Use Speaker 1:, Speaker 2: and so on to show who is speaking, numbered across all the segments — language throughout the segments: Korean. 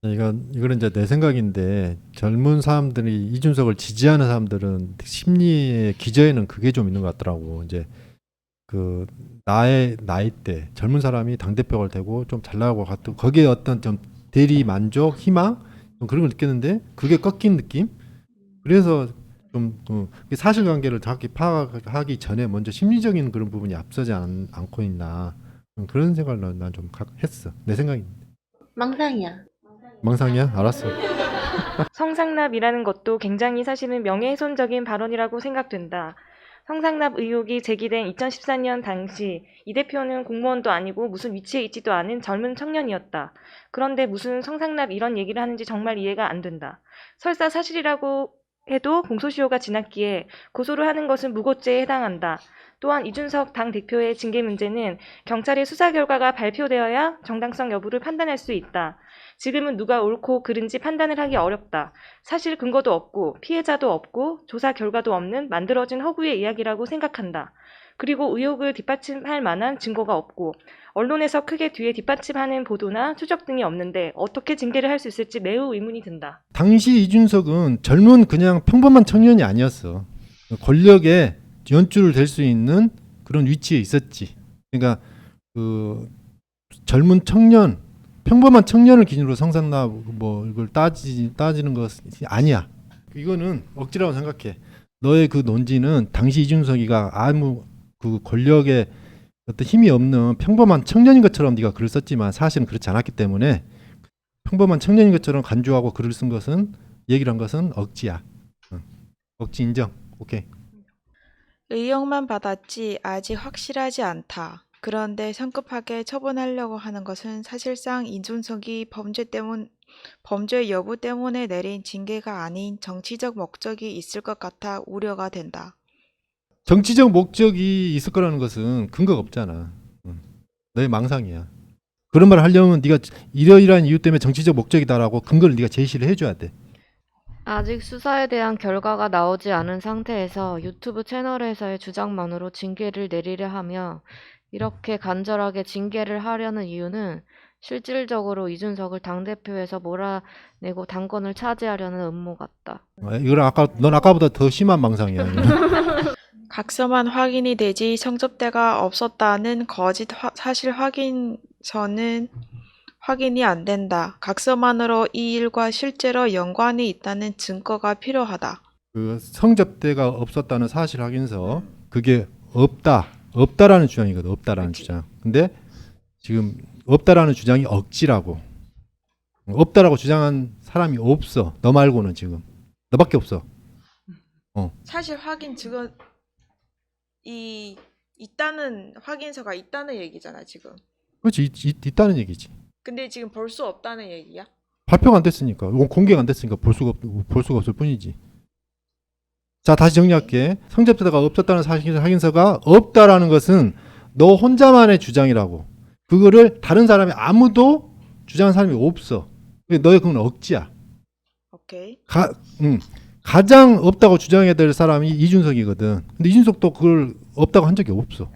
Speaker 1: 이거는 이제 내 생각인데 젊은 사람들이 이준석을 지지하는 사람들은 심리의 기저에는 그게 좀 있는 것 같더라고. 이제 그 나의 나이 때 젊은 사람이 당 대표가 되고 좀 잘 나가고 같은 거기에 어떤 좀 대리 만족, 희망 좀 그런 걸 느꼈는데 그게 꺾인 느낌. 그래서 좀 사실관계를 정확히 파악하기 전에 먼저 심리적인 그런 부분이 앞서지 않고 있나 그런 생각을 난 좀 했어. 내 생각이.
Speaker 2: 망상이야.
Speaker 1: 망상이야? 알았어.
Speaker 3: 성상납이라는 것도 굉장히 사실은 명예훼손적인 발언이라고 생각된다. 성상납 의혹이 제기된 2014년 당시 이 대표는 공무원도 아니고 무슨 위치에 있지도 않은 젊은 청년이었다. 그런데 무슨 성상납 이런 얘기를 하는지 정말 이해가 안 된다. 설사 사실이라고 해도 공소시효가 지났기에 고소를 하는 것은 무고죄에 해당한다. 또한 이준석 당대표의 징계 문제는 경찰의 수사 결과가 발표되어야 정당성 여부를 판단할 수 있다. 지금은 누가 옳고 그른지 판단을 하기 어렵다. 사실 근거도 없고 피해자도 없고 조사 결과도 없는 만들어진 허구의 이야기라고 생각한다. 그리고 의혹을 뒷받침할 만한 증거가 없고 언론에서 크게 뒤에 뒷받침하는 보도나 추적 등이 없는데 어떻게 징계를 할 수 있을지 매우 의문이 든다.
Speaker 1: 당시 이준석은 젊은 그냥 평범한 청년이 아니었어. 권력에 연줄될 수 있는 그런 위치에 있었지. 그러니까 그 젊은 청년, 평범한 청년을 기준으로 성상납 뭐 이걸 따지는 것이 아니야. 이거는 억지라고 생각해. 너의 그 논지는 당시 이준석이가 아무 그 권력에 어떤 힘이 없는 평범한 청년인 것처럼 네가 글을 썼지만 사실은 그렇지 않았기 때문에 평범한 청년인 것처럼 간주하고 글을 쓴 것은 얘기를 한 것은 억지야. 응. 억지 인정. 오케이.
Speaker 4: 의혹만 받았지 아직 확실하지 않다. 그런데 성급하게 처분하려고 하는 것은 사실상 이준석이 범죄 여부 때문에 내린 징계가 아닌 정치적 목적이 있을 것 같아 우려가 된다.
Speaker 1: 정치적 목적이 있을 거라는 것은 근거가 없잖아. 응. 너의 망상이야. 그런 말을 하려면 네가 이러이러한 이유 때문에 정치적 목적이다라고 근거를 네가 제시를 해줘야 돼.
Speaker 5: 아직 수사에 대한 결과가 나오지 않은 상태에서 유튜브 채널에서의 주장만으로 징계를 내리려 하며 이렇게 간절하게 징계를 하려는 이유는 실질적으로 이준석을 당대표에서 몰아내고 당권을 차지하려는 음모 같다.
Speaker 1: 이건 넌 아까보다 더 심한 망상이야.
Speaker 4: 각서만 확인이 되지 성접대가 없었다는 거짓 사실 확인서는 확인이 안 된다. 각서만으로 이 일과 실제로 연관이 있다는 증거가 필요하다.
Speaker 1: 그 성접대가 없었다는 사실 확인서 그게 없다라는 주장이거든. 없다라는 주장. 근데 지금 없다라는 주장이 억지라고. 없다라고 주장한 사람이 없어. 너 말고는 지금 너밖에 없어.
Speaker 4: 사실 확인 있다는 확인서가 있다는 얘기잖아 지금.
Speaker 1: 그렇지. 있다는 얘기지.
Speaker 4: 근데 지금 볼 수 없다는 얘기야?
Speaker 1: 발표가 안 됐으니까. 이건 공개가 안 됐으니까 볼 수가 없을 뿐이지. 자, 다시 정리할게. 성접대가 없었다는 사실 확인서가 없다라는 것은 너 혼자만의 주장이라고. 그거를 다른 사람이 아무도 주장한 사람이 없어. 너의 그건 억지야.
Speaker 4: 오케이.
Speaker 1: 가장 없다고 주장해야 될 사람이 이준석이거든. 근데 이준석도 그걸 없다고 한 적이 없어.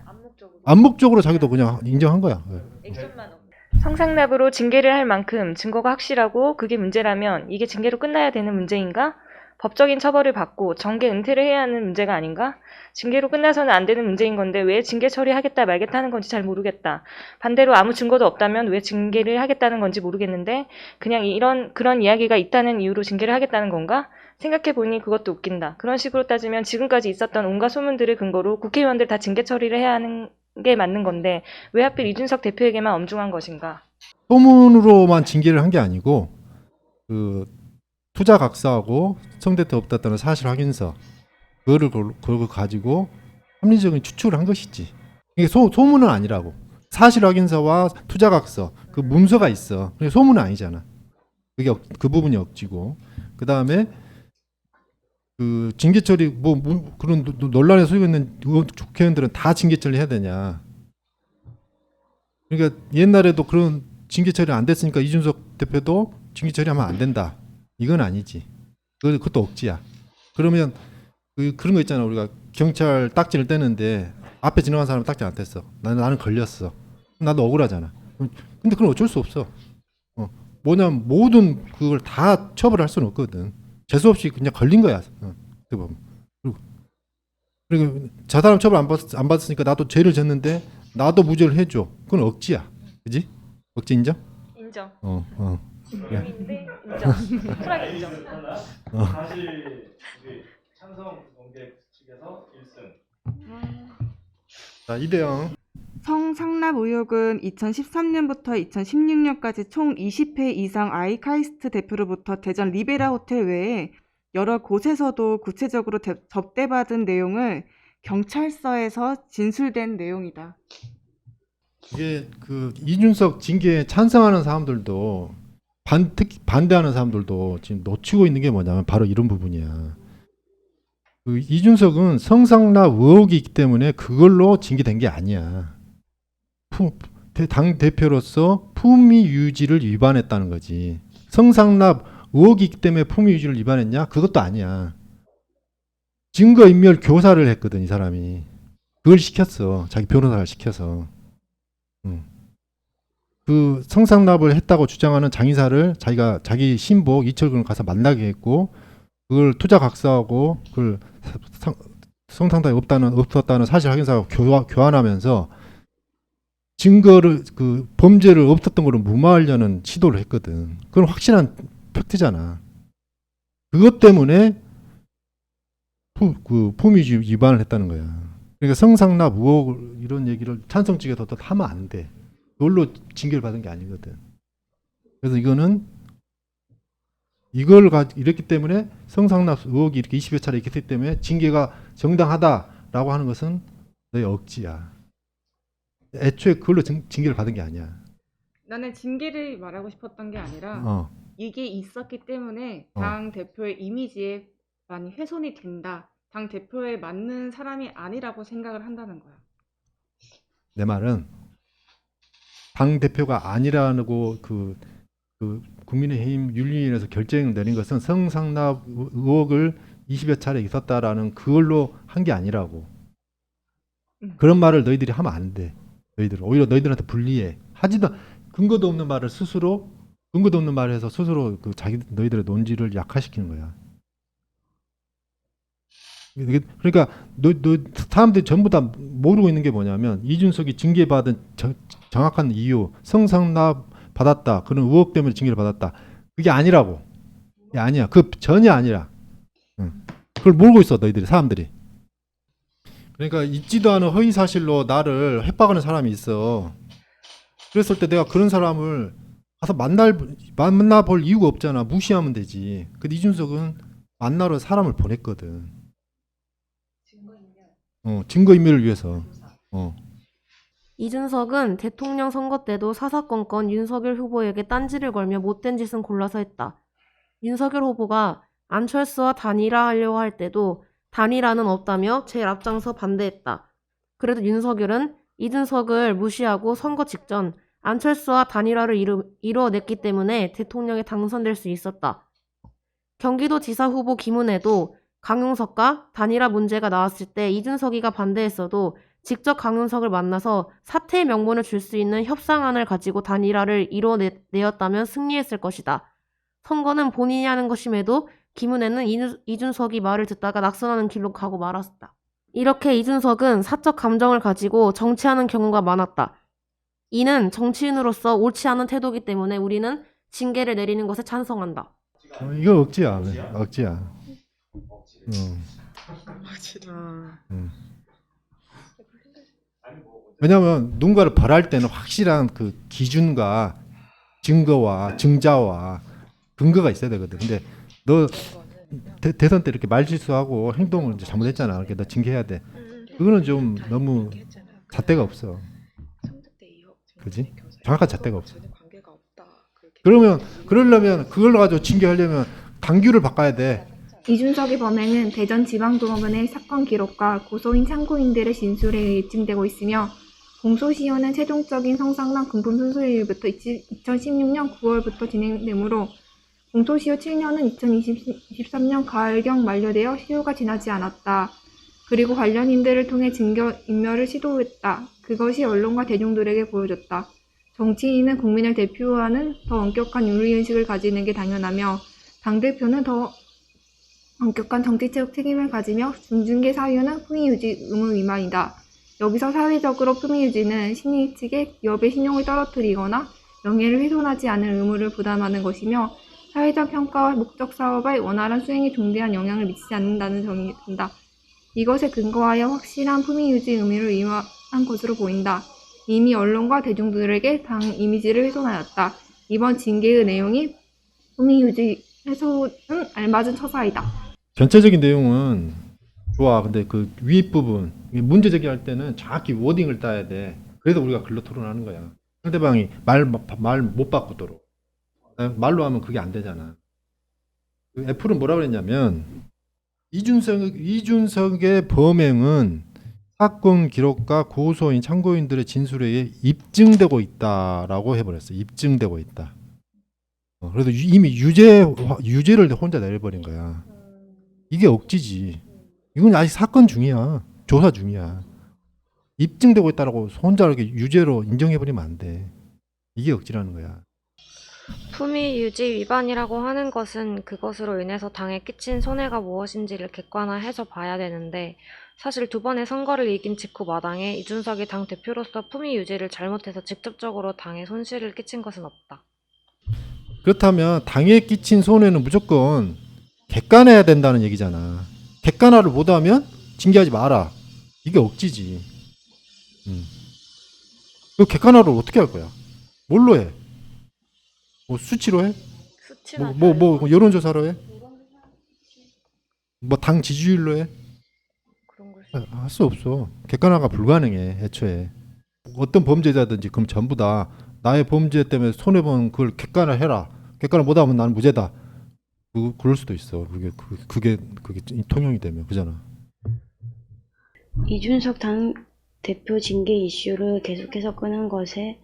Speaker 1: 암묵적으로 자기도 그냥 인정한 거야.
Speaker 3: 액션만 없다. 성상납으로 징계를 할 만큼 증거가 확실하고 그게 문제라면 이게 징계로 끝나야 되는 문제인가? 법적인 처벌을 받고 정계 은퇴를 해야 하는 문제가 아닌가? 징계로 끝나서는 안 되는 문제인 건데 왜 징계 처리하겠다 말겠다 하는 건지 잘 모르겠다. 반대로 아무 증거도 없다면 왜 징계를 하겠다는 건지 모르겠는데 그냥 그런 이야기가 있다는 이유로 징계를 하겠다는 건가? 생각해보니 그것도 웃긴다. 그런 식으로 따지면 지금까지 있었던 온갖 소문들을 근거로 국회의원들 다 징계 처리를 해야 하는 게 맞는 건데 왜 하필 이준석 대표에게만 엄중한 것인가?
Speaker 1: 소문으로만 징계를 한 게 아니고 그 투자 각서하고 성대태 없었다는 사실 확인서 그걸 가지고 합리적인 추측을 한 것이지. 이게 소문은 아니라고. 사실 확인서와 투자 각서 그 문서가 있어. 그게 소문은 아니잖아. 그게 그 부분이 억지고. 그 다음에 그 징계 처리 그런 논란에 쏘이고 있는 국회의원들은 다 징계 처리해야 되냐. 그러니까 옛날에도 그런 징계 처리 안 됐으니까 이준석 대표도 징계 처리하면 안 된다. 이건 아니지. 그것도 억지야. 그러면 그런 거 있잖아. 우리가 경찰 딱지를 떼는데 앞에 지나간 사람은 딱지 안 뗐어. 나는 걸렸어. 나도 억울하잖아. 근데 그건 어쩔 수 없어. 뭐냐면 모든 그걸 다 처벌할 수는 없거든. 재수 없이 그냥 걸린 거야. 어떻게 보면. 그리고 저 사람 처벌 안 받았으니까 나도 죄를 졌는데 나도 무죄를 해줘. 그건 억지야. 그지? 억지 인정?
Speaker 3: 인정.
Speaker 1: 그래.
Speaker 3: 인정. 쿨하게 인정.
Speaker 2: 사실 우리 찬성 관객 측에서 1승.
Speaker 1: 자, 이대영.
Speaker 6: 성상납 의혹은 2013년부터 2016년까지 총 20회 이상 아이카이스트 대표로부터 대전 리베라 호텔 외에 여러 곳에서도 구체적으로 접대받은 내용을 경찰서에서 진술된 내용이다.
Speaker 1: 이게 그 이준석 징계에 찬성하는 사람들도 특히 반대하는 사람들도 지금 놓치고 있는 게 뭐냐면 바로 이런 부분이야. 그 이준석은 성상납 의혹이 있기 때문에 그걸로 징계된 게 아니야. 당 대표로서 품위 유지를 위반했다는 거지. 성상납 의혹이 있기 때문에 품위 유지를 위반했냐? 그것도 아니야. 증거인멸 교사를 했거든, 이 사람이. 그걸 시켰어. 자기 변호사를 시켜서. 그 성상납을 했다고 주장하는 장의사를 자기가 자기 신복 이철근을 가서 만나게 했고, 그걸 투자 각서하고 그걸 성상납이 없었다는 사실 확인서하고 교환하면서 증거를 그 범죄를 없었던 거를 무마하려는 시도를 했거든. 그건 확실한 팩트잖아. 그것 때문에 품위주의 위반을 했다는 거야. 그러니까 성상납 의혹 이런 얘기를 찬성 측에서 하면 안 돼. 그걸로 징계를 받은 게 아니거든. 그래서 이거는 이랬기 때문에 성상납 의혹이 이렇게 20여 차례 있기 때문에 징계가 정당하다라고 하는 것은 너의 억지야. 애초에 그걸로 징계를 받은 게 아니야.
Speaker 6: 나는 징계를 말하고 싶었던 게 아니라 이게 있었기 때문에 당 대표의 이미지에 많이 훼손이 된다. 당 대표에 맞는 사람이 아니라고 생각을 한다는 거야.
Speaker 1: 내 말은 당 대표가 아니라고 그 국민의힘 윤리위원회에서 결정을 내린 것은 성상납 의혹을 20여 차례 있었다라는 그걸로 한 게 아니라고. 그런 말을 너희들이 하면 안 돼. 너희들 오히려 너희들한테 불리해. 하지도 근거도 없는 말을 스스로 근거도 없는 말을 해서 스스로 너희들의 논지를 약화시키는 거야. 그러니까 사람들이 전부 다 모르고 있는 게 뭐냐면 이준석이 징계받은 정확한 이유, 성상납 받았다, 그런 의혹 때문에 징계를 받았다. 그게 아니라고. 그게 아니야. 그 전혀 아니라. 그걸 모르고 있어 너희들이 사람들이. 그러니까 있지도 않은 허위 사실로 나를 협박하는 사람이 있어. 그랬을 때 내가 그런 사람을 가서 만나볼 이유가 없잖아. 무시하면 되지. 근데 이준석은 만나러 사람을 보냈거든. 증거인멸을 위해서.
Speaker 7: 이준석은 대통령 선거 때도 사사건건 윤석열 후보에게 딴지를 걸며 못된 짓은 골라서 했다. 윤석열 후보가 안철수와 단일화하려고 할 때도 단일화는 없다며 제일 앞장서 반대했다. 그래도 윤석열은 이준석을 무시하고 선거 직전 안철수와 단일화를 이뤄냈기 때문에 대통령에 당선될 수 있었다. 경기도지사 후보 김은혜도 강용석과 단일화 문제가 나왔을 때 이준석이가 반대했어도 직접 강용석을 만나서 사퇴의 명분을 줄 수 있는 협상안을 가지고 단일화를 이뤄내었다면 승리했을 것이다. 선거는 본인이 하는 것임에도 김은혜는 이준석이 말을 듣다가 낙선하는 길로 가고 말았다. 이렇게 이준석은 사적 감정을 가지고 정치하는 경우가 많았다. 이는 정치인으로서 옳지 않은 태도이기 때문에 우리는 징계를 내리는 것에 찬성한다.
Speaker 1: 이거 억지야. 억지야. 왜냐하면 누군가를 벌할 때는 확실한 그 기준과 증거와 증자와 근거가 있어야 되거든. 근데 너 대선 때 이렇게 말실수하고 행동을 이제 잘못했잖아. 그러니까 너 징계해야 돼. 그거는 좀 너무 잣대가 없어. 그지? 정확한 잣대가 없어. 그러려면 그걸로 가지고 징계하려면 당규를 바꿔야 돼.
Speaker 8: 이준석의 범행은 대전지방법원의 사건 기록과 고소인 참고인들의 진술에 의해 입증되고 있으며 공소시효는 최종적인 성상납 금품 순수일부터 2016년 9월부터 진행되므로 공소시효 7년은 2023년 가을경 만료되어 시효가 지나지 않았다. 그리고 관련인들을 통해 증거인멸을 시도했다. 그것이 언론과 대중들에게 보여졌다. 정치인은 국민을 대표하는 더 엄격한 윤리의식을 가지는 게 당연하며 당대표는 더 엄격한 정치적 책임을 가지며 중징계 사유는 품위유지 의무 위반이다. 여기서 사회적으로 품위유지는 신의 측의 기업의 신용을 떨어뜨리거나 명예를 훼손하지 않을 의무를 부담하는 것이며 사회적 평가와 목적 사업의 원활한 수행에 중대한 영향을 미치지 않는다는 점이 든다. 이것에 근거하여 확실한 품위유지 의무를 위반한 것으로 보인다. 이미 언론과 대중들에게 당 이미지를 훼손하였다. 이번 징계의 내용이 품위유지 훼손은 알맞은 처사이다.
Speaker 1: 전체적인 내용은 좋아. 근데 그 윗부분 문제 제기할 때는 정확히 워딩을 따야 돼. 그래서 우리가 글로 토론하는 거야. 상대방이 말 못 바꾸도록. 말로 하면 그게 안 되잖아. 그 애플은 뭐라 그랬냐면 이준석의 범행은 사건 기록과 고소인 참고인들의 진술에 의해 입증되고 있다라고 해버렸어. 입증되고 있다. 그래도 이미 유죄를 혼자 내려버린 거야. 이게 억지지. 이건 아직 사건 중이야. 조사 중이야. 입증되고 있다라고 혼자 이렇게 유죄로 인정해버리면 안 돼. 이게 억지라는 거야.
Speaker 5: 품위 유지 위반이라고 하는 것은 그것으로 인해서 당에 끼친 손해가 무엇인지를 객관화해서 봐야 되는데 사실 두 번의 선거를 이긴 직후 마당에 이준석이 당 대표로서 품위 유지를 잘못해서 직접적으로 당에 손실을 끼친 것은 없다.
Speaker 1: 그렇다면 당에 끼친 손해는 무조건 객관해야 된다는 얘기잖아. 객관화를 못하면 징계하지 마라. 이게 억지지. 그 객관화를 어떻게 할 거야? 뭘로 해? 뭐 수치로 해?
Speaker 5: 수치나
Speaker 1: 뭐 여론조사로 해? 뭐 당 지지율로 해?
Speaker 5: 그런 걸
Speaker 1: 할 수 없어. 객관화가 불가능해. 애초에 어떤 범죄자든지 그럼 전부 다 나의 범죄 때문에 손해 본 그걸 객관화해라. 객관화 못하면 나는 무죄다. 그럴 수도 있어. 그게 통용이 되면 그잖아.
Speaker 9: 이준석 당 대표 징계 이슈를 계속해서 끄는 것에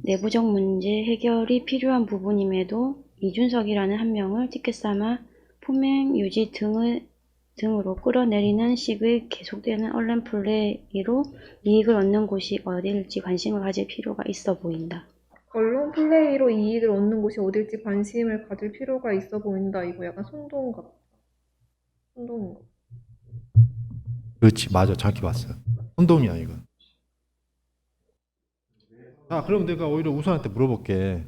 Speaker 9: 내부적 문제 해결이 필요한 부분임에도 이준석이라는 한 명을 티켓 삼아 품행 유지 등으로 끌어내리는 식의 계속되는 언론 플레이로 이익을 얻는 곳이 어디일지 관심을 가질 필요가 있어 보인다.
Speaker 8: 언론 플레이로 이익을 얻는 곳이 어딜지 관심을 가질 필요가 있어 보인다. 이거 약간 손동 같다. 손동인 거.
Speaker 1: 그렇지, 맞아. 정확히 봤어. 혼동이야 이건. 그럼 내가 오히려 우선한테 물어볼게.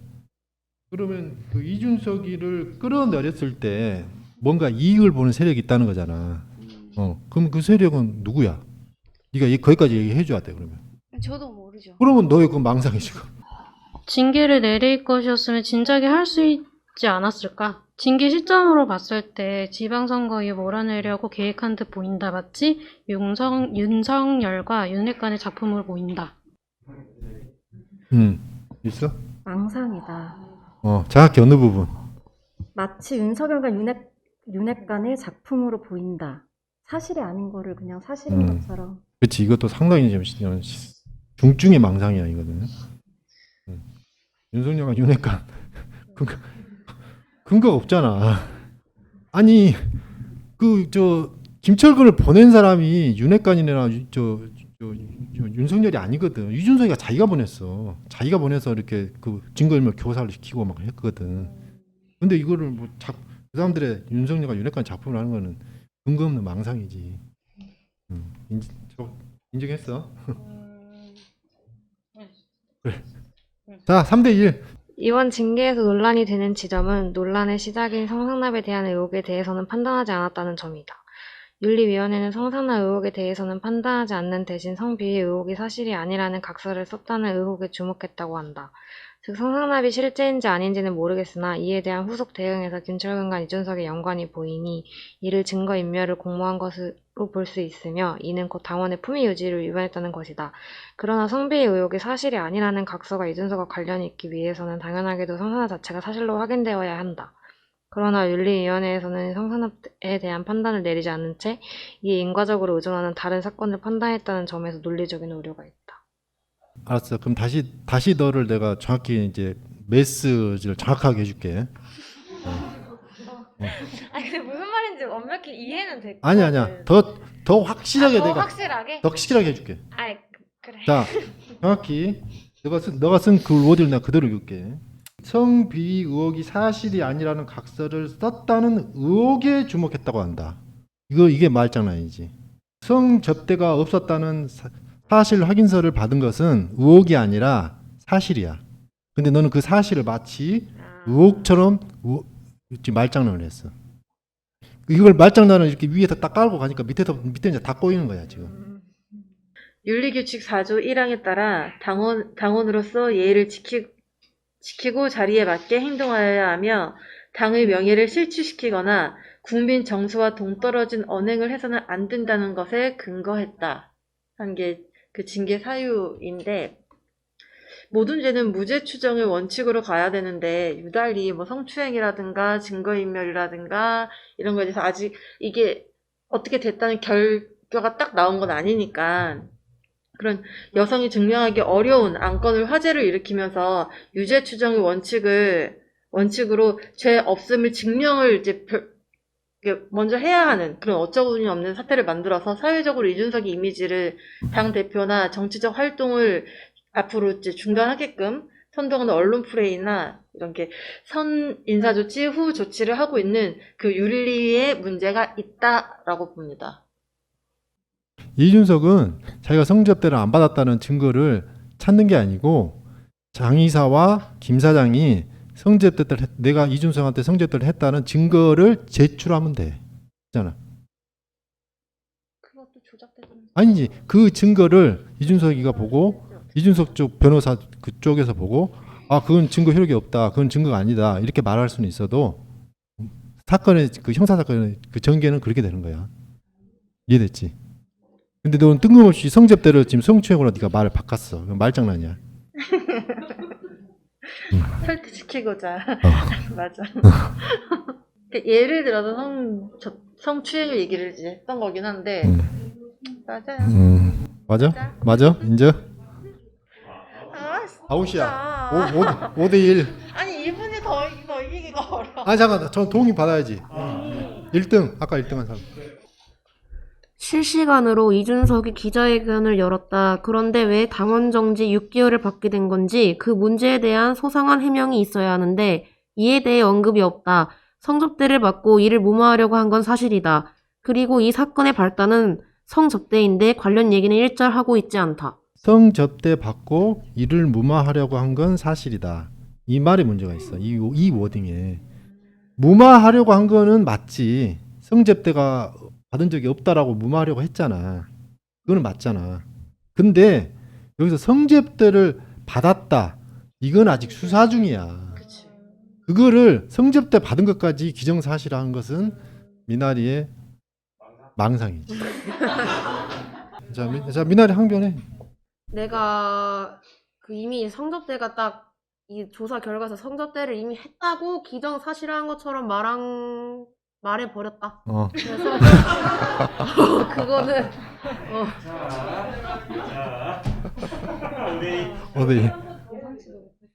Speaker 1: 그러면 그 이준석이를 끌어내렸을 때 뭔가 이익을 보는 세력이 있다는 거잖아. 그럼 그 세력은 누구야? 네가 거기까지 얘기해줘야 돼. 그러면.
Speaker 9: 저도 모르죠.
Speaker 1: 그러면 너의 그 망상이 지금.
Speaker 10: 징계를 내릴 것이었으면 진작에 할 수 있지 않았을까? 징계 시점으로 봤을 때 지방선거에 몰아내려고 계획한 듯 보인다. 맞지? 윤석열과 윤핵관의 작품으로 보인다.
Speaker 1: 있어?
Speaker 7: 망상이다.
Speaker 1: 정확히 어느 부분?
Speaker 7: 마치 윤석열과 윤핵관의 작품으로 보인다. 사실이 아닌 거를 그냥 사실인 것처럼.
Speaker 1: 그렇지. 이것도 상당히 좀 중증의 망상이야 이거는. 윤석열과 윤핵관 근거가 없잖아. 아니 김철근을 보낸 사람이 윤핵관이나 윤석열이 아니거든. 이준석이가 자기가 보냈어. 자기가 보내서 이렇게 그 증거인멸 교사를 시키고 막 했거든. 근데 이거를 그 사람들의 윤석열과 윤핵관 작품을 하는 거는 근거 없는 망상이지. 인정했어. 그래. 자, 3대1.
Speaker 5: 이번 징계에서 논란이 되는 지점은 논란의 시작인 성상납에 대한 의혹에 대해서는 판단하지 않았다는 점이다. 윤리위원회는 성상납 의혹에 대해서는 판단하지 않는 대신 성비위 의혹이 사실이 아니라는 각서를 썼다는 의혹에 주목했다고 한다. 즉 성상납이 실제인지 아닌지는 모르겠으나 이에 대한 후속 대응에서 김철근과 이준석의 연관이 보이니 이를 증거인멸을 공모한 것으로 볼 수 있으며 이는 곧 당원의 품위 유지를 위반했다는 것이다. 그러나 성비위 의혹이 사실이 아니라는 각서가 이준석과 관련이 있기 위해서는 당연하게도 성상납 자체가 사실로 확인되어야 한다. 그러나 윤리위원회에서는 성상납에 대한 판단을 내리지 않은 채 이에 인과적으로 의존하는 다른 사건을 판단했다는 점에서 논리적인 우려가 있다.
Speaker 1: 알았어. 그럼 다시 너를 내가 정확히 이제 메시지를 정확하게 해줄게.
Speaker 5: 근데 무슨 말인지 완벽히 이해는 됐고.
Speaker 1: 아니야. 더 확실하게
Speaker 5: 더
Speaker 1: 내가
Speaker 5: 확실하게?
Speaker 1: 더 확실하게 해줄게.
Speaker 5: 그래.
Speaker 1: 자, 정확히 너가 쓴 그 워드를 내가 그대로 읽을게. 성비위 의혹이 사실이 아니라는 각서를 썼다는 의혹에 주목했다고 한다. 이게 말장난이지. 성접대가 없었다는 사실 확인서를 받은 것은 의혹이 아니라 사실이야. 근데 너는 그 사실을 마치 의혹처럼 지금 말장난을 했어. 이걸 말장난을 이렇게 위에서 딱 깔고 가니까 밑에 이제 다 꼬이는 거야 지금.
Speaker 3: 윤리규칙 4조 1항에 따라 당원으로서 예의를 지키고 자리에 맞게 행동하여야 하며 당의 명예를 실추시키거나 국민 정서와 동떨어진 언행을 해서는 안 된다는 것에 근거했다. 한 게 그 징계 사유인데, 모든 죄는 무죄 추정을 원칙으로 가야 되는데 유달리 뭐 성추행이라든가 증거인멸이라든가 이런 거에 대해서 아직 이게 어떻게 됐다는 결과가 딱 나온 건 아니니까 그런 여성이 증명하기 어려운 안건을 화제를 일으키면서 유죄 추정의 원칙으로 죄 없음을 증명을 이제 먼저 해야 하는 그런 어처구니 없는 사태를 만들어서 사회적으로 이준석의 이미지를 당 대표나 정치적 활동을 앞으로 이제 중단하게끔 선동하는 언론 프레이나 이런 게 선 인사 조치 후 조치를 하고 있는 그 윤리에 문제가 있다라고 봅니다.
Speaker 1: 이준석은 자기가 성접대를 안 받았다는 증거를 찾는 게 아니고 장 이사와 김 사장이 내가 이준석한테 성접대를 했다는 증거를 제출하면 돼. 잖아.
Speaker 3: 그것도 조작되는.
Speaker 1: 아니지. 그 증거를 이준석이가 보고 이준석 쪽 변호사 그쪽에서 보고 그건 증거 효력이 없다. 그건 증거가 아니다. 이렇게 말할 수는 있어도 사건의 그 형사 사건의 그 전개는 그렇게 되는 거야. 이해됐지? 근데 너는 뜬금없이 성접대를 지금 성추행으로 네가 말을 바꿨어. 그건 말장난이야.
Speaker 3: 설득시키고자. 맞아. 예를 들어서 성추행을 얘기를 이제 했던 거긴 한데 맞아요.
Speaker 1: 맞아? 인정?
Speaker 3: 아,
Speaker 1: 아웃이야. 5대1.
Speaker 3: 아니 이분이 더 이기기가 어려워.
Speaker 1: 잠깐. 저 동의 받아야지. 1등. 아까 1등한 사람.
Speaker 7: 실시간으로 이준석이 기자회견을 열었다. 그런데 왜 당원 정지 6개월을 받게 된 건지 그 문제에 대한 소상한 해명이 있어야 하는데 이에 대해 언급이 없다. 성접대를 받고 이를 무마하려고 한 건 사실이다. 그리고 이 사건의 발단은 성접대인데 관련 얘기는 일절하고 있지 않다.
Speaker 1: 성접대 받고 이를 무마하려고 한 건 사실이다. 이 말에 문제가 있어. 이 워딩에. 무마하려고 한 거는 맞지. 성접대가 받은 적이 없다라고 무마하려고 했잖아. 그거는 맞잖아. 근데 여기서 성접대를 받았다. 이건 아직 수사 중이야.
Speaker 3: 그치.
Speaker 1: 그거를 성접대 받은 것까지 기정사실화한 것은 미나리의 망상이지. 자, 미나리 항변해.
Speaker 7: 내가 이미 성접대가 딱 이 조사 결과에서 성접대를 이미 했다고 기정사실화한 것처럼 말해버렸다. 그래서 그거는
Speaker 1: 어디?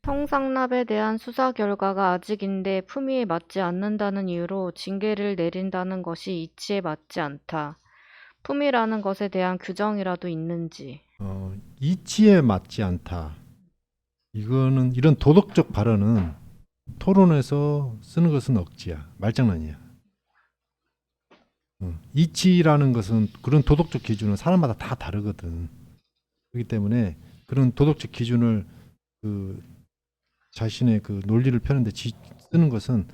Speaker 5: 성상납에 대한 수사 결과가 아직인데 품위에 맞지 않는다는 이유로 징계를 내린다는 것이 이치에 맞지 않다. 품위라는 것에 대한 규정이라도 있는지.
Speaker 1: 이치에 맞지 않다. 이런 도덕적 발언은 토론에서 쓰는 것은 억지야. 말장난이야. 이치라는 것은 그런 도덕적 기준은 사람마다 다 다르거든. 그렇기 때문에 그런 도덕적 기준을 자신의 그 논리를 펴는데 쓰는 것은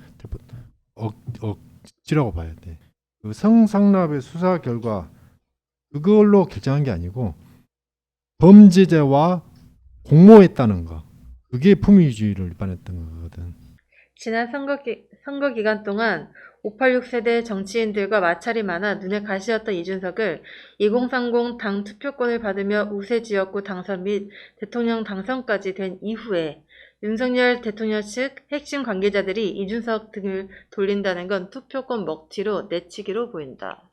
Speaker 1: 억지라고 봐야 돼. 그 성상납의 수사 결과 그걸로 결정한 게 아니고 범죄자와 공모했다는 거. 그게 품위주의를 위반했던 거거든.
Speaker 3: 지난 선거 기간 동안 586 세대 정치인들과 마찰이 많아 눈에 가시였던 이준석을 2030 당 투표권을 받으며 우세 지역구 당선 및 대통령 당선까지 된 이후에 윤석열 대통령 측 핵심 관계자들이 이준석 등을 돌린다는 건 투표권 먹튀로 내치기로 보인다.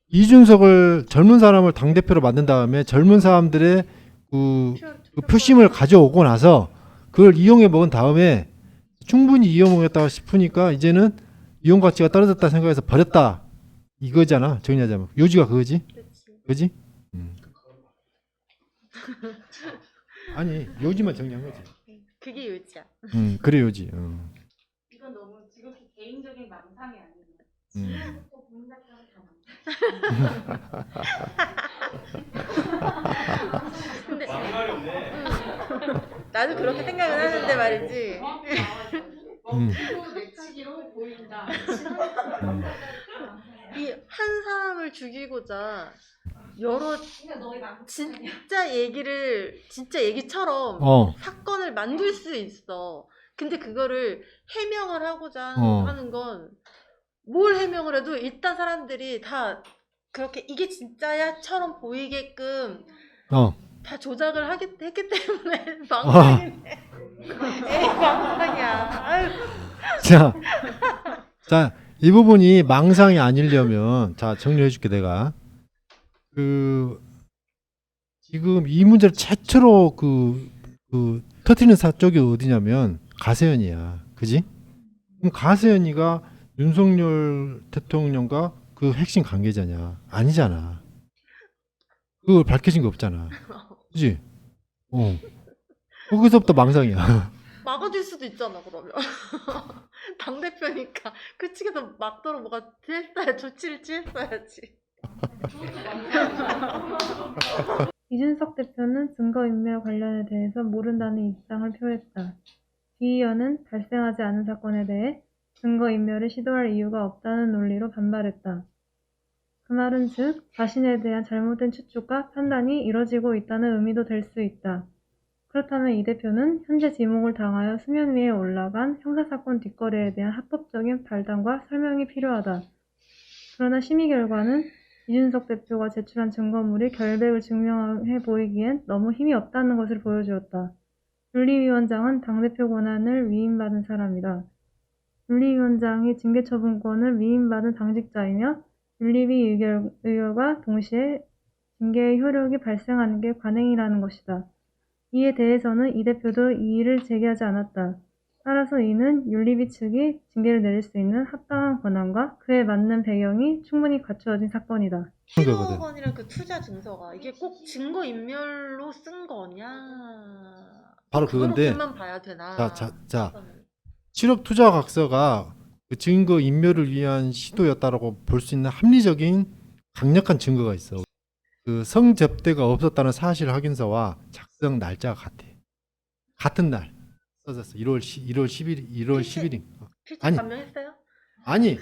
Speaker 1: 이준석을 젊은 사람을 당대표로 만든 다음에 젊은 사람들의 그 표심을 가져오고 나서 그걸 이용해 먹은 다음에 충분히 이용하겠다 싶으니까 이제는 이용 가치가 떨어졌다 생각해서 버렸다 이거잖아. 정리하자면 요지가 그거지. 그지? 아니 요지만 정리한 거지.
Speaker 4: 그게 요지야.
Speaker 1: 그래 요지.
Speaker 6: 이건 너무 지극히 개인적인 망상이 아니에요.
Speaker 1: 음.
Speaker 4: 근데
Speaker 2: 말이 없네.
Speaker 4: 나도 그렇게 생각을 하는데 말이지.
Speaker 6: 내치기로 보인다.
Speaker 4: 이 한 사람을 죽이고자 여러 진짜 얘기처럼 사건을 만들 수 있어. 근데 그거를 해명을 하고자 하는 건 뭘 해명을 해도 일단 사람들이 다 그렇게 이게 진짜야처럼 보이게끔 다 조작을 했기 때문에 망상이네. 에이 망상이야. 아유.
Speaker 1: 자, 이 부분이 망상이 아니려면 자 정리해줄게 내가. 지금 이 문제를 최초로 터트리는 쪽이 어디냐면 가세연이야, 그지? 그럼 가세연이가 윤석열 대통령과 그 핵심 관계자냐? 아니잖아. 그걸 밝혀진 게 없잖아, 그지? 거기서부터 망상이야.
Speaker 4: 막아줄 수도 있잖아 그러면. 당대표니까 그 측에서 막도록 뭐가 조치를 취했어야지.
Speaker 11: 이준석 대표는 증거인멸 관련에 대해서 모른다는 입장을 표했다. 기 의원은 발생하지 않은 사건에 대해 증거인멸을 시도할 이유가 없다는 논리로 반발했다. 그 말은 즉 자신에 대한 잘못된 추측과 판단이 이뤄지고 있다는 의미도 될 수 있다. 그렇다면 이 대표는 현재 지목을 당하여 수면 위에 올라간 형사사건 뒷거래에 대한 합법적인 발단과 설명이 필요하다. 그러나 심의 결과는 이준석 대표가 제출한 증거물이 결백을 증명해 보이기엔 너무 힘이 없다는 것을 보여주었다. 윤리위원장은 당대표 권한을 위임받은 사람이다. 윤리위원장이 징계처분권을 위임받은 당직자이며 윤리위 의결과 동시에 징계의 효력이 발생하는 게 관행이라는 것이다. 이에 대해서는 이 대표도 이의를 제기하지 않았다. 따라서 이는 윤리위 측이 징계를 내릴 수 있는 합당한 권한과 그에 맞는 배경이 충분히 갖추어진 사건이다.
Speaker 4: 15억 원이란 그 투자 증서가 이게 꼭 증거인멸로 쓴 거냐?
Speaker 1: 바로 그건데.
Speaker 4: 그것만 봐야 되나?
Speaker 1: 자, 7억 투자 각서가 그 증거 인멸을 위한 시도였다라고 볼 수 있는 합리적인 강력한 증거가 있어. 그 성접대가 없었다는 사실 확인서와 작성 날짜가 같아. 같은 날 써졌어. 1월 10일인.
Speaker 4: 필체 감명했어요?
Speaker 1: 아니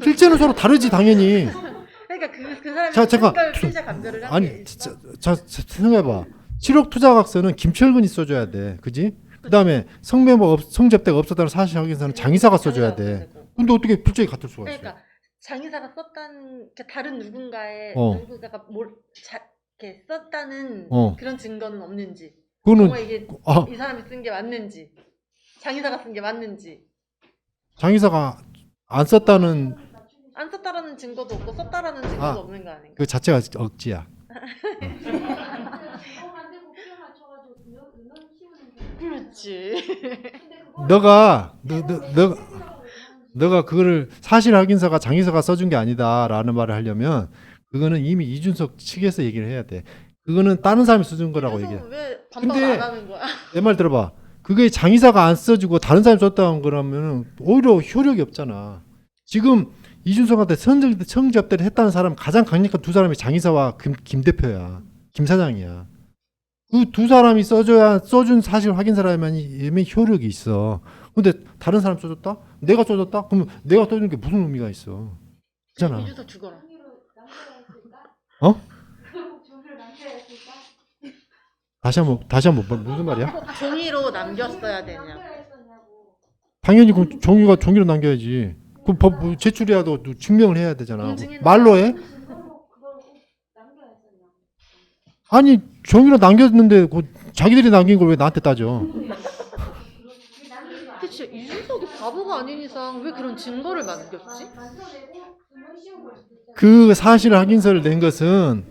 Speaker 1: 필체는 서로 다르지 당연히.
Speaker 4: 그러니까 그 사람이
Speaker 1: 잠깐.
Speaker 4: 필체 감별을 한
Speaker 1: 아니
Speaker 4: 게 있어?
Speaker 1: 생각해봐. 7억 투자 각서는 김철근이 써줘야 돼, 그지? 그다음에 성접대가 없었다는 사실 확인서는 장의사가 써줘야 돼. 근데 어떻게 필체가 같을 수가 있어?
Speaker 4: 그러니까 장의사가 썼다는 다른 누군가의 누군가가 이렇게 썼다는 그런 증거는 없는지.
Speaker 1: 그거는
Speaker 4: 이게 이 사람이 쓴 게 맞는지, 장의사가 쓴 게 맞는지.
Speaker 1: 장의사가 안 썼다는
Speaker 4: 증거도 없고 썼다라는 증거도 없는 거 아닌가?
Speaker 1: 그 자체가 억지야.
Speaker 4: 그렇지.
Speaker 1: 너가 그거를 사실 확인서가 장의사가 써준 게 아니다라는 말을 하려면 그거는 이미 이준석 측에서 얘기를 해야 돼. 그거는 다른 사람이 써준 거라고 얘기해.
Speaker 4: 왜 반박을 안 하는 거야?
Speaker 1: 내 말 들어봐. 그게 장의사가 안 써주고 다른 사람이 썼다는 거라면 오히려 효력이 없잖아. 지금 이준석한테 성접대를 했다는 사람 가장 강력한 두 사람이 장의사와 김 대표야. 김 사장이야. 그 두 사람이 써준 사실 확인서라면 효력이 있어. 근데 다른 사람 써줬다? 내가 써줬다? 그러면 내가 써준 게 무슨 의미가 있어? 그렇잖아.
Speaker 4: 이준석 죽어라.
Speaker 1: 다시 한번 무슨 말이야?
Speaker 4: 꼭 종이로 남겼어야 되냐?
Speaker 1: 당연히 그 종이로 남겨야지. 그 법 제출이라도 증명을 해야 되잖아. 말로 해? 아니 종이로 남겼는데 자기들이 남긴 걸 왜 나한테 따져?
Speaker 4: 대체 이준석이 바보가 아닌 이상 왜 그런 증거를 남겼지?
Speaker 1: 그 사실 확인서를 낸 것은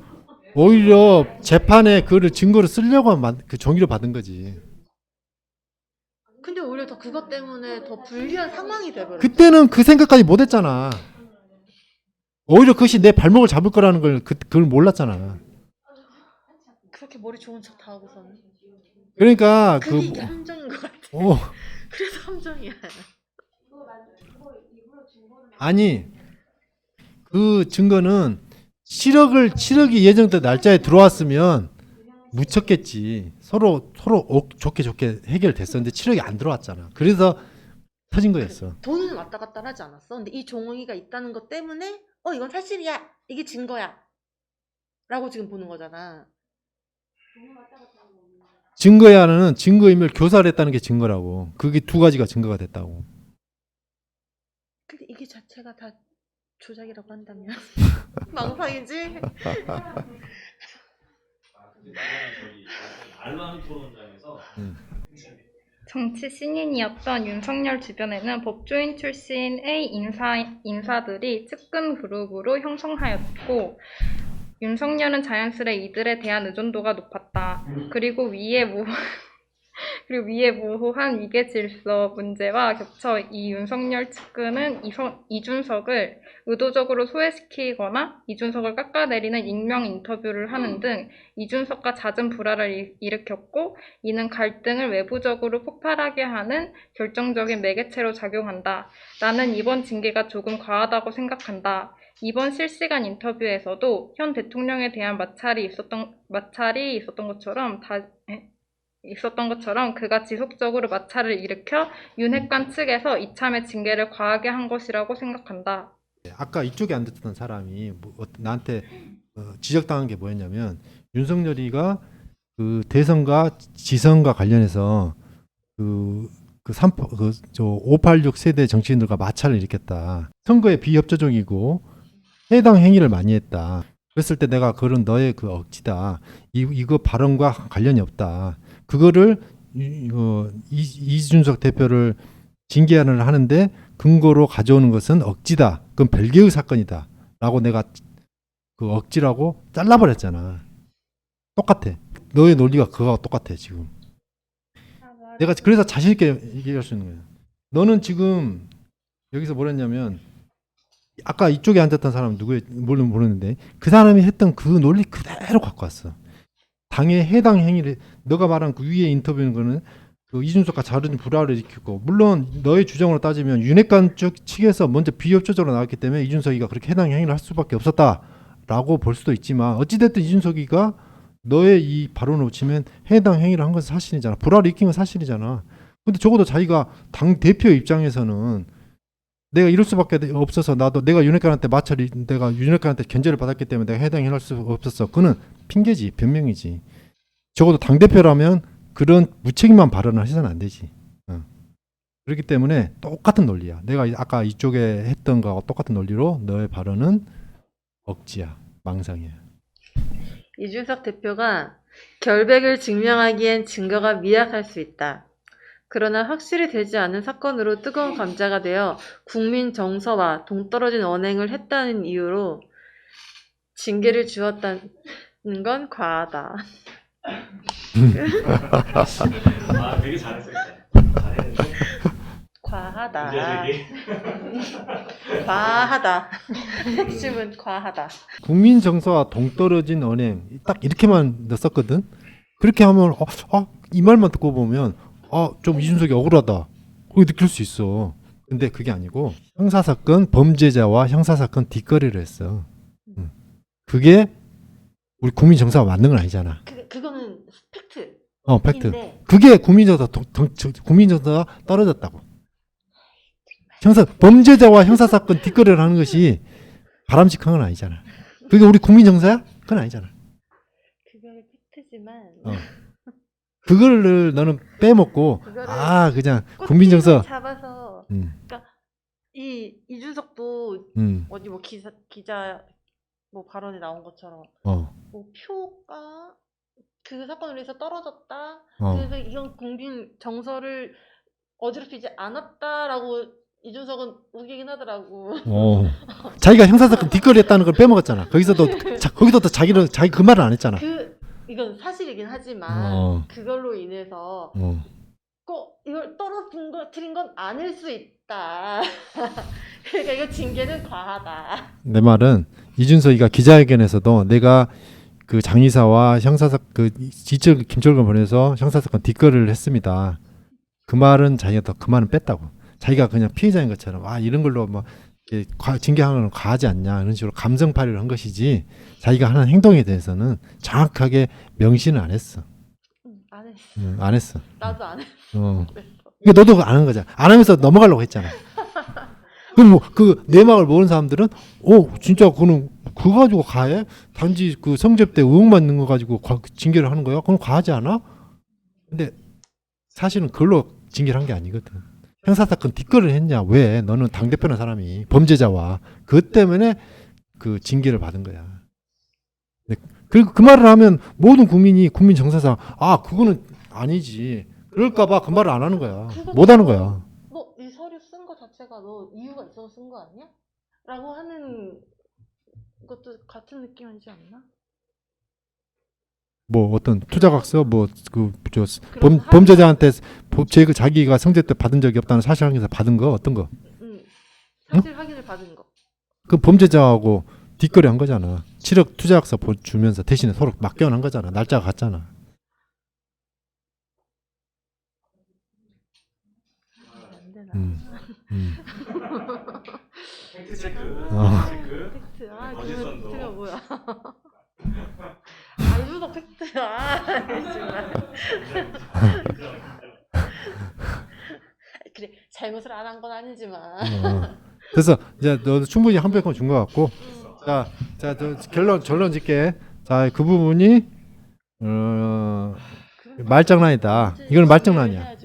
Speaker 1: 오히려 재판에 그를 증거로 쓰려고 그 종이로 받은 거지.
Speaker 4: 근데 오히려 더 그것 때문에 더 불리한 상황이 돼버렸어.
Speaker 1: 그때는 그 생각까지 못했잖아. 오히려 그것이 내 발목을 잡을 거라는 걸 그걸 몰랐잖아.
Speaker 4: 그렇게 머리 좋은 척 다 하고서는.
Speaker 1: 그러니까
Speaker 12: 그게 이게 함정인 것 같아. 그래서 함정이야.
Speaker 1: 아니 그 증거는 7억이 예정된 날짜에 들어왔으면 묻혔겠지. 서로 좋게 해결됐었는데 7억이 안 들어왔잖아. 그래서 터진 거였어.
Speaker 12: 돈은 왔다 갔다 하지 않았어. 근데 이 종이가 있다는 것 때문에 이건 사실이야. 이게 증거야. 라고 지금 보는 거잖아.
Speaker 1: 증거야는 증거인멸 교사를 했다는 게 증거라고. 그게 두 가지가 증거가 됐다고.
Speaker 12: 근데 이게 자체가 다 조작이라고 한다면 망상이지?
Speaker 2: 알람 토론장에서
Speaker 8: 정치 신인이었던 윤석열 주변에는 법조인 출신의 인사들이 측근 그룹으로 형성하였고 윤석열은 자연스레 이들에 대한 의존도가 높았다. 그리고 위에 모호한 위계 질서 문제와 겹쳐 이 윤석열 측근은 이준석을 의도적으로 소외시키거나 이준석을 깎아내리는 익명 인터뷰를 하는 등 이준석과 잦은 불화를 일으켰고 이는 갈등을 외부적으로 폭발하게 하는 결정적인 매개체로 작용한다. 나는 이번 징계가 조금 과하다고 생각한다. 이번 실시간 인터뷰에서도 현 대통령에 대한 마찰이 있었던 것처럼 그가 지속적으로 마찰을 일으켜 윤핵관 측에서 이참에 징계를 과하게 한 것이라고 생각한다.
Speaker 1: 아까 이쪽에 앉았던 사람이 나한테 지적당한 게 뭐였냐면 윤석열이가 그 대선과 지선과 관련해서 586 세대 정치인들과 마찰을 일으켰다. 선거에 비협조적이고 해당 행위를 많이 했다. 그랬을 때 내가 그런 너의 그 억지다. 이거 발언과 관련이 없다. 그거를 이준석 대표를 징계안을 하는데 근거로 가져오는 것은 억지다. 그건 별개의 사건이다. 라고 내가 그 억지라고 잘라버렸잖아. 똑같아. 너의 논리가 그거와 똑같아 지금. 내가 그래서 자신 있게 얘기할 수 있는 거야. 너는 지금 여기서 뭐랬냐면 아까 이쪽에 앉았던 사람은 모르는데 그 사람이 했던 그 논리 그대로 갖고 왔어. 당의 해당 행위를 너가 말한 그 위에 인터뷰는 거는 그 이준석과 자른 불화를 일으키고 물론 너의 주장으로 따지면 윤핵관 측에서 먼저 비협조적으로 나왔기 때문에 이준석이가 그렇게 해당 행위를 할 수밖에 없었다라고 볼 수도 있지만 어찌됐든 이준석이가 너의 이 발언을 치면 해당 행위를 한 것은 사실이잖아. 불화를 일으킨 건 사실이잖아. 근데 적어도 자기가 당 대표 입장에서는 내가 이럴 수밖에 없어서 내가 윤핵관한테 내가 윤핵관한테 견제를 받았기 때문에 내가 해당 행위를 할 수 없었어. 그거는 핑계지, 변명이지. 적어도 당 대표라면 그런 무책임한 발언을 하셔서는 안 되지. 그렇기 때문에 똑같은 논리야. 내가 아까 이쪽에 했던 거하고 똑같은 논리로 너의 발언은 억지야, 망상이야.
Speaker 12: 이준석 대표가 결백을 증명하기엔 증거가 미약할 수 있다. 그러나 확실히 되지 않은 사건으로 뜨거운 감자가 되어 국민 정서와 동떨어진 언행을 했다는 이유로 징계를 주었다는 건 과하다.
Speaker 2: 되게 잘했어요. 잘했는데.
Speaker 12: 과하다. 과하다. 핵심은 과하다.
Speaker 1: 국민 정서와 동떨어진 언행 딱 이렇게만 썼거든. 그렇게 하면 이 말만 듣고 보면 좀 이준석이 억울하다. 그렇게 느낄 수 있어. 근데 그게 아니고 형사사건 범죄자와 형사사건 뒷거리를 했어. 그게 우리 국민 정서가 맞는 건 아니잖아.
Speaker 12: 그거는 팩트.
Speaker 1: 팩트. 그게 국민 정서가 떨어졌다고. 범죄자와 형사사건 뒷거리를 하는 것이 바람직한 건 아니잖아. 그게 우리 국민 정서야? 그건 아니잖아.
Speaker 12: 그거는 팩트지만.
Speaker 1: 그거를 너는 빼먹고 그냥 국민 정서
Speaker 12: 잡아서 그러니까 이준석도 어디 뭐 기자 뭐 발언이 나온 것처럼 뭐 표가 그 사건으로 해서 떨어졌다. 그래서 이건 국민 정서를 어지럽히지 않았다라고 이준석은 우기긴 하더라고.
Speaker 1: 자기가 형사사건 뒷거리 했다는 걸 빼먹었잖아. 거기서도 자기 그 말을 안 했잖아.
Speaker 12: 이건 사실이긴 하지만 그걸로 인해서 꼭 이걸 떨어뜨린 건 아닐 수 있다. 그러니까 이거 징계는 과하다.
Speaker 1: 내 말은 이준석이가 기자회견에서도 내가 그 장의사와 형사사 그 김철근 보내서 형사사건 뒷거래를 했습니다. 그 말은 자기가 더 그 말은 뺐다고. 자기가 그냥 피해자인 것처럼 이런 걸로 뭐 징계하는 건 과하지 않냐 이런 식으로 감정팔이를 한 것이지 자기가 하는 행동에 대해서는 정확하게 명시는 안 했어.
Speaker 5: 안 했어.
Speaker 1: 안 했어.
Speaker 5: 나도 안 했어.
Speaker 1: 그러니까 너도 안 한 거잖아. 안 하면서 넘어가려고 했잖아. 그럼 뭐 그 내막을 모르는 사람들은 진짜 그거는 그거 가지고 가해? 단지 그 성접대 때 의혹만 있는 거 가지고 징계를 하는 거야? 그건 과하지 않아? 근데 사실은 그걸로 징계를 한 게 아니거든. 형사사건 뒷거래를 했냐? 왜? 너는 당대표라는 사람이 범죄자와 그것 때문에 그 징계를 받은 거야. 그리고 그 말을 하면 모든 국민 정서상 그거는 아니지. 그럴까봐 그 말을 안 하는 거야. 못 하는 거야.
Speaker 5: 너 이 서류 쓴 거 자체가 너 이유가 있어서 쓴 거 아니야? 라고 하는 것도 같은 느낌 아니지 않나?
Speaker 1: 뭐 어떤 투자각서 범죄자한테 자기가 성죄 때 받은 적이 없다는 사실 확인서 받은 거 어떤 거?
Speaker 5: 사실 확인을 받은 거.
Speaker 1: 그 범죄자하고 뒷거래 한 거잖아. 7억 투자각서 주면서 대신에 서로 맡겨놓은 거잖아. 날짜가 같잖아.
Speaker 2: 팩트 체크.
Speaker 5: 팩트.
Speaker 2: 거짓선도.
Speaker 5: 팩트가 뭐야? 알수록 팩트야. 정말. 그래, 잘못을 안 한 건 아니지만.
Speaker 1: 그래서 이제 너 충분히 한 표권 준 것 같고, 자, 결론 짓게. 자, 그 부분이 말장난이다. 이건 말장난이야.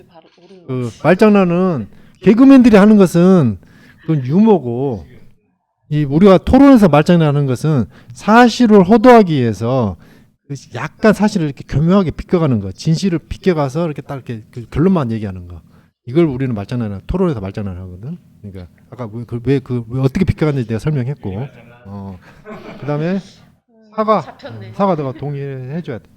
Speaker 1: 그 말장난은 개그맨들이 하는 것은 그건 유머고, 우리가 토론에서 말장난하는 것은 사실을 호도하기 위해서 약간 사실을 이렇게 교묘하게 비껴가는 거, 진실을 비껴가서 이렇게 딱 이렇게 그 결론만 얘기하는 거. 이걸 우리는 토론에서 말장난을 하거든. 그러니까 아까 왜 어떻게 비껴갔는지 내가 설명했고, 그다음에 사과 너가 동의해 줘야 돼.